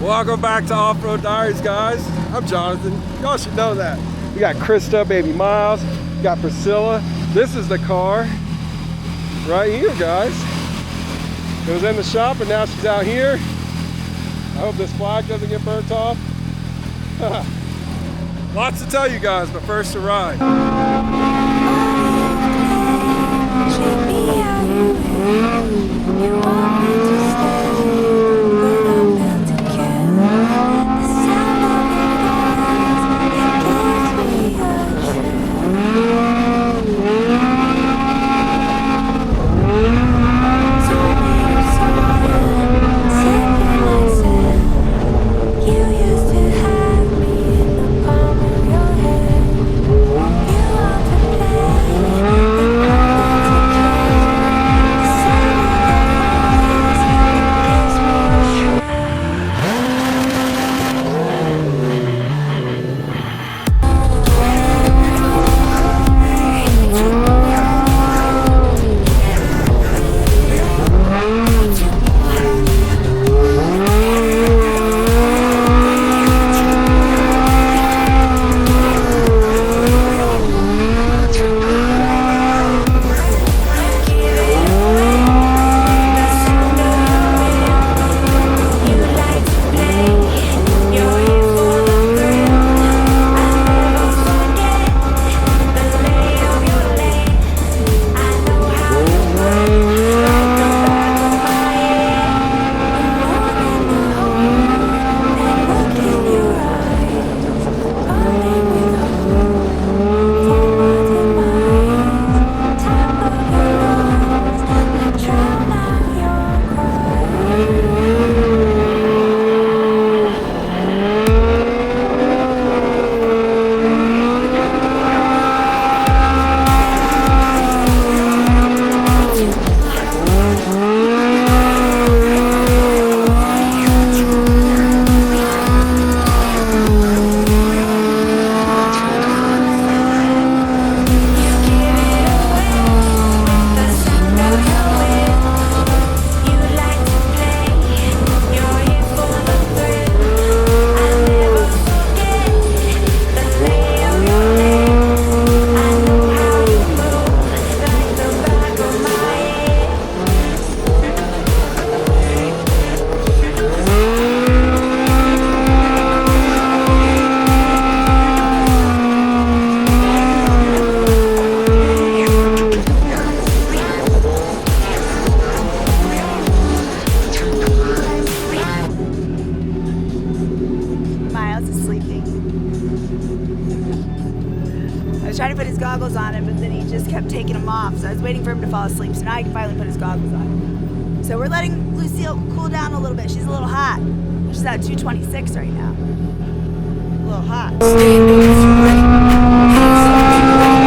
Welcome back to Off-Road Diaries, guys. I'm Jonathan. Y'all should know that. We got Krista, baby Miles. We got Priscilla. This is the car right here, guys. It was in the shop and now she's out here. I hope this flag doesn't get burnt off. Lots to tell you guys, but first a ride. Trying to put his goggles on him, but then he just kept taking them off. So I was waiting for him to fall asleep. So now I can finally put his goggles on. So we're letting Lucille cool down a little bit. She's a little hot. She's at 226 right now. A little hot. Stand up if you ready. Hands up if you ready.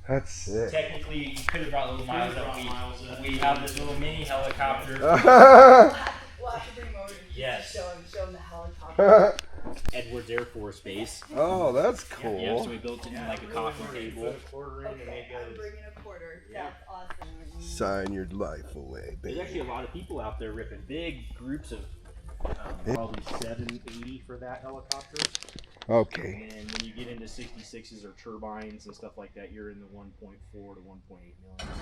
That's sick. Technically, you could have brought little miles up. We have this little mini helicopter. We'll have to bring him over and Yes. show him the helicopter. Edwards Air Force Base. Oh, that's cool. Yeah, so we built it in like a coffee table. Okay, I'm bringing a quarter. That's awesome. Sign your life away, There's baby. actually a lot of people out there ripping big groups of probably 780 for that helicopter. Okay. And when you get into 66s or turbines and stuff like that, you're in the 1.4 to 1.8 million.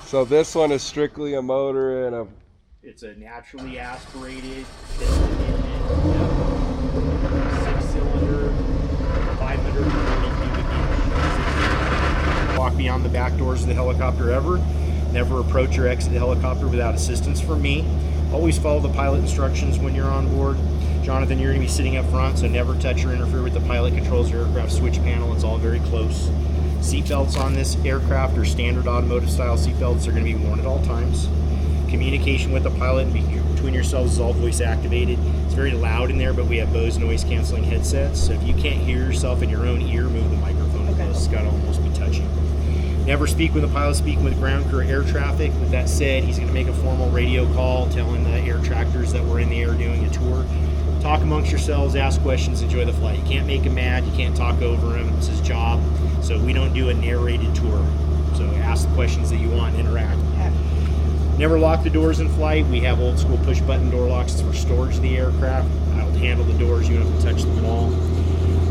So this one is strictly a motor and a. It's a naturally aspirated piston engine, 6-cylinder, 540 cubic inch. Walk beyond the back doors of the helicopter ever. Never approach or exit the helicopter without assistance from me. Always follow the pilot instructions when you're on board. Jonathan, you're going to be sitting up front, so never touch or interfere with the pilot controls or aircraft switch panel. It's all very close. Seatbelts on this aircraft are standard automotive style seatbelts. They're going to be worn at all times. Communication with the pilot and between yourselves is all voice activated. It's very loud in there, but we have Bose noise canceling headsets. So if you can't hear yourself in your own ear, move the microphone close. It's got to almost be touching. Never speak with the pilot, speaking with ground crew or air traffic. With that said, he's going to make a formal radio call telling the air tractors that we're in the air doing a tour. Talk amongst yourselves, ask questions, enjoy the flight. You can't make him mad, you can't talk over him, it's his job. So we don't do a narrated tour. So ask the questions that you want and interact. Never lock the doors in flight. We have old school push button door locks for storage of the aircraft. I'll handle the doors, you don't have to touch them at all.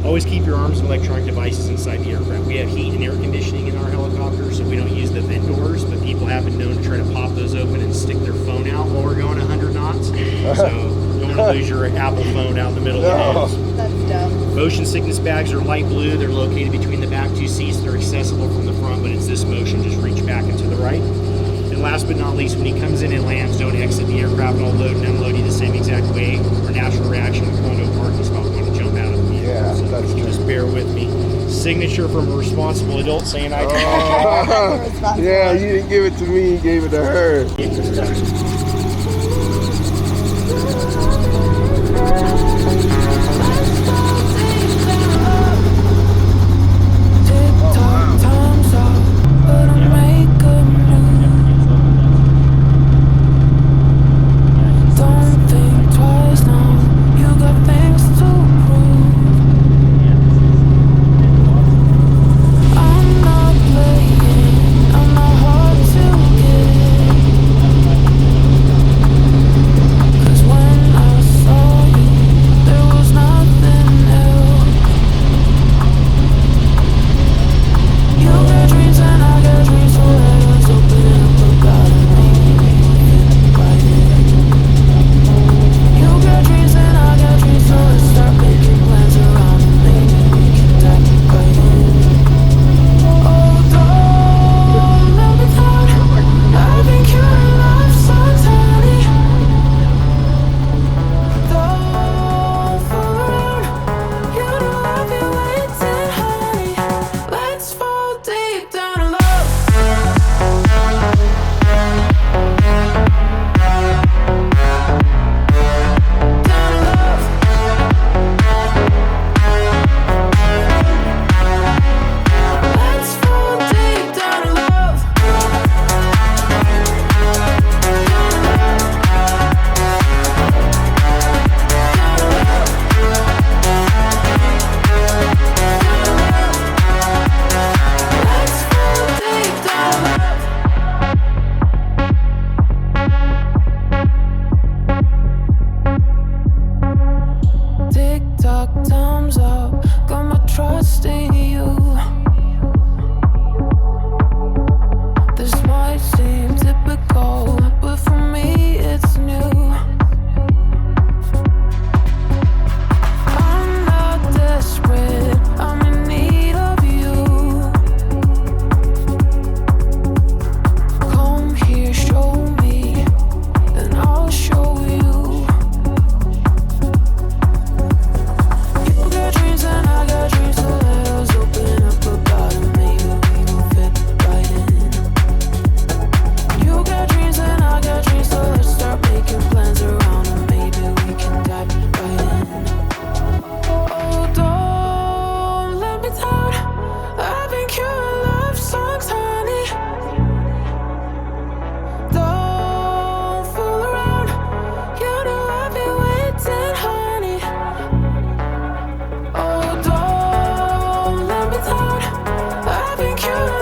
Always keep your arms and electronic devices inside the aircraft. We have heat and air conditioning in our helicopter, so we don't use the vent doors, but people have been known to try to pop those open and stick their phone out while we're going 100 knots. So don't want to lose your Apple phone out in the middle of the nose. That's dumb. Motion sickness bags are light blue. They're located between the back two seats. They're accessible from the front, but it's this motion. Just reach back and to the right. And last but not least, when he comes in and lands, don't exit the aircraft. I'll load and unload you the same exact way. Our natural reaction when pulling to a parking spot, we want to jump out of the vehicle. Yeah, so that's true. just bear with me. Signature from a responsible adult saying I Yeah, you didn't give it to me, you gave it to her.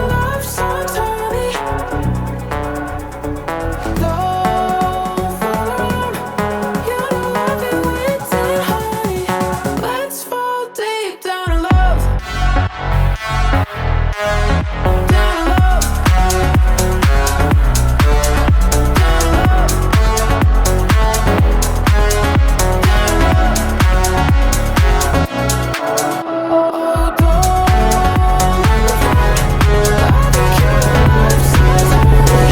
love so tiny. Don't fall around. You know I've been waiting, honey. Let's fall deep down in love. Down in love. Oh, don't let me go. I think your love so tiny.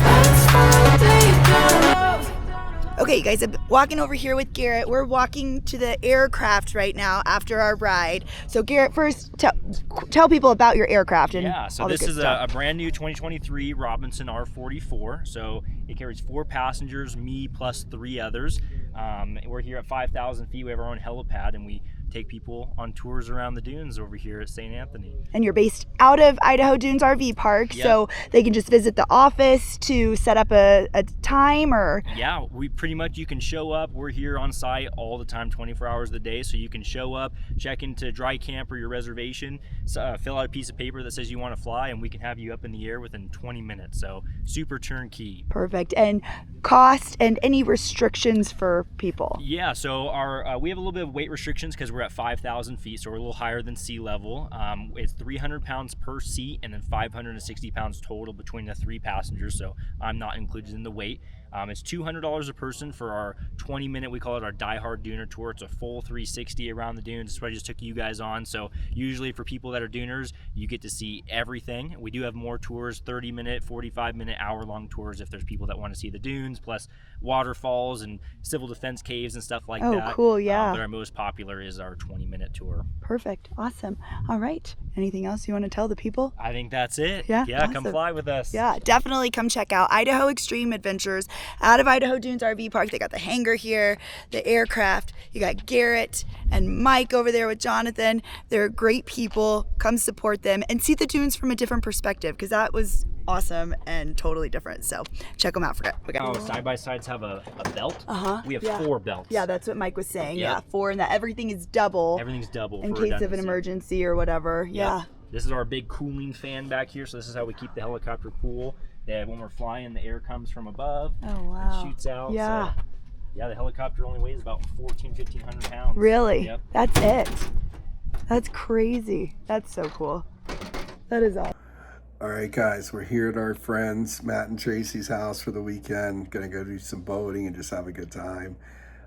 Let's fall deep down in love. Okay, you guys, I'm walking over here with Garrett. We're walking to the aircraft right now after our ride. So Garrett, first tell people about your aircraft and Yeah, so all the this good is stuff. a brand new 2023 Robinson R44. So it carries 4 passengers, me plus 3 others. We're here at 5,000 feet. We have our own helipad, and we take people on tours around the dunes over here at St. Anthony. And you're based out of Idaho Dunes RV Park, Yep. so they can just visit the office to set up a time or... Yeah, we pretty much, you can show up. We're here on site all the time, 24 hours a day. So you can show up, check into dry camp or your reservation, fill out a piece of paper that says you want to fly, and we can have you up in the air within 20 minutes. So super turnkey. Perfect. And cost and any restrictions for people? Yeah, so our we have a little bit of weight restrictions because we're at 5,000 feet, so we're a little higher than sea level. It's 300 pounds per seat and then 560 pounds total between the 3 passengers, so I'm not included in the weight. It's $200 a person for our 20-minute, we call it our Die Hard Duner Tour. It's a full 360 around the dunes. That's what I just took you guys on. So usually for people that are duners, you get to see everything. We do have more tours, 30-minute, 45-minute, hour-long tours if there's people that want to see the dunes, plus waterfalls and civil defense caves and stuff like that. Oh, cool, yeah. But our most popular is our 20-minute tour. Perfect. Awesome. All right. Anything else you want to tell the people? I think that's it. Yeah, Come awesome. fly with us. Yeah, definitely come check out Idaho Extreme Adventures out of Idaho Dunes RV Park. They got the hangar here, the aircraft. You got Garrett and Mike over there with Jonathan. They're great people. Come support them and see the dunes from a different perspective, because that was awesome and totally different. So check them out. Side-by-sides have a belt. Uh-huh. We have Yeah. 4 belts. Yeah, that's what Mike was saying. Yep. Yeah, 4, and that everything is double Everything's double in for case of an redundancy. emergency or whatever. Yep. Yeah. This is our big cooling fan back here, so this is how we keep the helicopter cool. When we're flying, the air comes from above Oh, wow. and shoots out. Yeah. So, yeah, the helicopter only weighs about 1,500 pounds. Really? Yep. That's it. That's crazy. That's so cool. That is awesome. All right, guys, we're here at our friends Matt and Tracy's house for the weekend. Gonna go do some boating and just have a good time.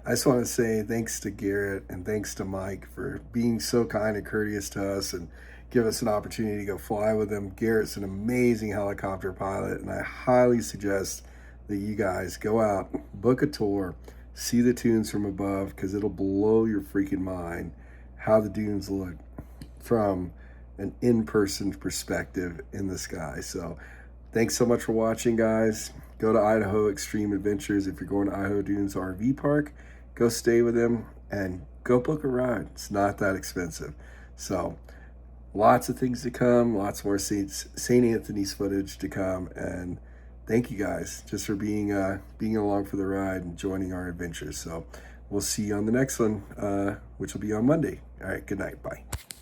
I just want to say thanks to Garrett and thanks to Mike for being so kind and courteous to us and give us an opportunity to go fly with them. Garrett's an amazing helicopter pilot, and I highly suggest that you guys go out, book a tour, see the dunes from above, because it'll blow your freaking mind how the dunes look from an in-person perspective in the sky. So thanks so much for watching, guys. Go to Idaho Extreme Adventures. If you're going to Idaho Dunes RV Park, go stay with them and go book a ride. It's not that expensive. So lots of things to come, lots more St. Anthony's footage to come, and thank you guys just for being along for the ride and joining our adventures. So we'll see you on the next one, which will be on Monday. All right, good night. Bye.